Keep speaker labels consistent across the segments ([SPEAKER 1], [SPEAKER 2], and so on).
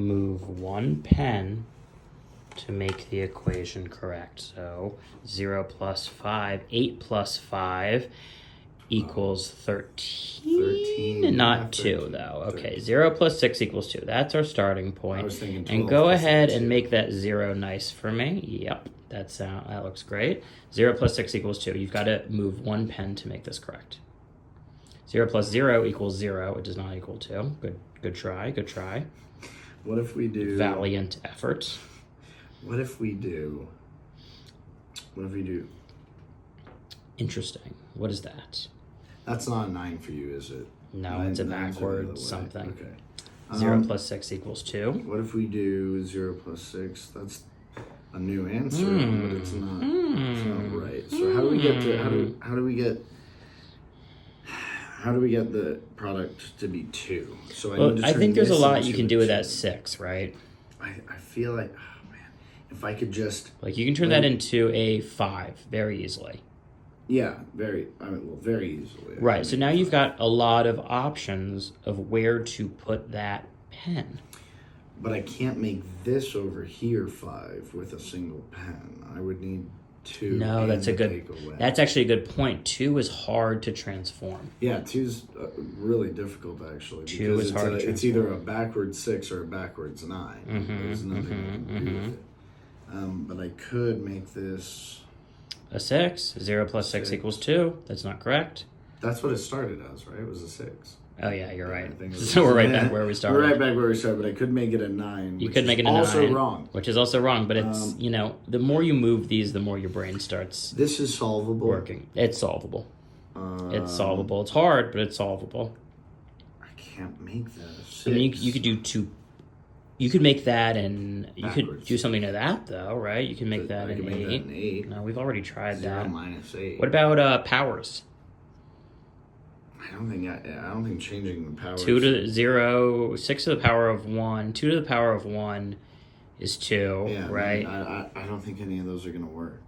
[SPEAKER 1] Move one pen to make the equation correct. So 0 plus 5, 8 plus 5 equals 13. Not 2,
[SPEAKER 2] 13.
[SPEAKER 1] though. Okay, 0 plus 6 equals 2. That's our starting point.
[SPEAKER 2] I was thinking 12
[SPEAKER 1] and go
[SPEAKER 2] plus
[SPEAKER 1] ahead
[SPEAKER 2] 2.
[SPEAKER 1] and make that 0 nice for me. Yep, that looks great. 0 plus 6 equals 2. You've got to move one pen to make this correct. 0 plus 0 equals 0. It does not equal 2. Good try, good try.
[SPEAKER 2] What if we do...
[SPEAKER 1] Valiant effort.
[SPEAKER 2] What if we do...
[SPEAKER 1] Interesting. What is that?
[SPEAKER 2] That's not a 9 for you, is it?
[SPEAKER 1] No, it's a
[SPEAKER 2] Nine's
[SPEAKER 1] backward
[SPEAKER 2] way.
[SPEAKER 1] something.
[SPEAKER 2] Okay.
[SPEAKER 1] 0 plus 6 equals 2.
[SPEAKER 2] What if we do 0 plus 6? That's a new answer, but it's not. It's not right. So how do we get to how do we get the product to be 2? So
[SPEAKER 1] I think there's a lot you can do with that 6, right?
[SPEAKER 2] I feel like, oh man, if I could just
[SPEAKER 1] Like you can turn that into a 5 very easily.
[SPEAKER 2] Yeah, very easily.
[SPEAKER 1] Right. So now you've got a lot of options of where to put that pen.
[SPEAKER 2] But I can't make this over here 5 with a single pen. I would need 2.
[SPEAKER 1] No, that's actually a good point. 2 is hard to transform.
[SPEAKER 2] Yeah, 2's really difficult actually.
[SPEAKER 1] 2 is hard to transform.
[SPEAKER 2] It's either a backwards 6 or a backwards 9. There's nothing I can do with it. But I could make this
[SPEAKER 1] a 6. 0 plus 6 equals 2. That's not correct.
[SPEAKER 2] That's what it started as, right? It was a 6.
[SPEAKER 1] Oh yeah, you're right. So we're right back where we started.
[SPEAKER 2] We're right back where we started, but I could make it a 9.
[SPEAKER 1] You could make it a 9.
[SPEAKER 2] Also wrong.
[SPEAKER 1] Which is also wrong, but it's, the more you move these, the more your brain starts
[SPEAKER 2] This is solvable.
[SPEAKER 1] working. It's solvable. It's solvable. It's hard, but it's solvable.
[SPEAKER 2] I can't make that a 6.
[SPEAKER 1] I mean, you could do 2. You could make that and you could
[SPEAKER 2] Backwards.
[SPEAKER 1] do something to that, though, right? You can make that an 8.
[SPEAKER 2] Make that an 8.
[SPEAKER 1] No, we've already tried
[SPEAKER 2] 0
[SPEAKER 1] that.
[SPEAKER 2] minus 8.
[SPEAKER 1] What about powers?
[SPEAKER 2] I don't think changing the powers.
[SPEAKER 1] 2 to 0, 6 to the power of 1, 2 to the power of 1 is 2,
[SPEAKER 2] Yeah,
[SPEAKER 1] right?
[SPEAKER 2] I don't think any of those are going to work.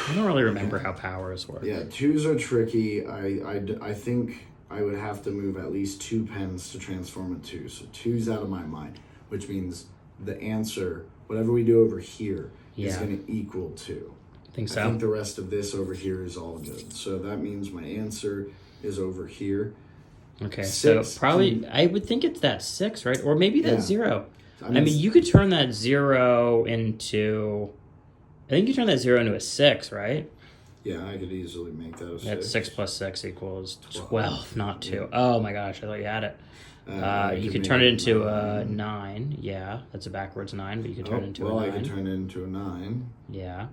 [SPEAKER 1] I don't really remember how powers work.
[SPEAKER 2] Yeah, 2s are tricky. I think I would have to move at least 2 pens to transform a 2. So 2's out of my mind, which means the answer, whatever we do over here, is going to equal 2.
[SPEAKER 1] Think so?
[SPEAKER 2] I think the rest of this over here is all good. So that means my answer is over here.
[SPEAKER 1] Okay,
[SPEAKER 2] 6
[SPEAKER 1] so probably, I would think it's that 6, right? Or maybe that 0.
[SPEAKER 2] I
[SPEAKER 1] I mean, you could turn that 0 into... I think you turn that 0 into a 6, right?
[SPEAKER 2] Yeah, I could easily make that a 6.
[SPEAKER 1] That's 6 plus 6 equals 12, not 2. Yeah. Oh my gosh, I thought you had it. You could turn it into a 9. Yeah, that's a backwards 9, but you could turn it into a 9.
[SPEAKER 2] Well, I could turn it into a 9.
[SPEAKER 1] Yeah.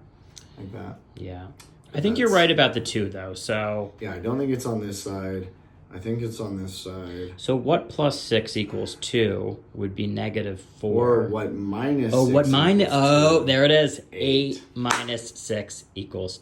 [SPEAKER 2] Like that.
[SPEAKER 1] Yeah. I think you're right about the 2, though, so...
[SPEAKER 2] Yeah, I don't think it's on this side. I think it's on this side.
[SPEAKER 1] So what plus 6 equals 2 would be negative 4.
[SPEAKER 2] Or what minus 6
[SPEAKER 1] Oh, what minus...
[SPEAKER 2] equals 2.
[SPEAKER 1] Oh, there it is. 8 minus 6 equals 2.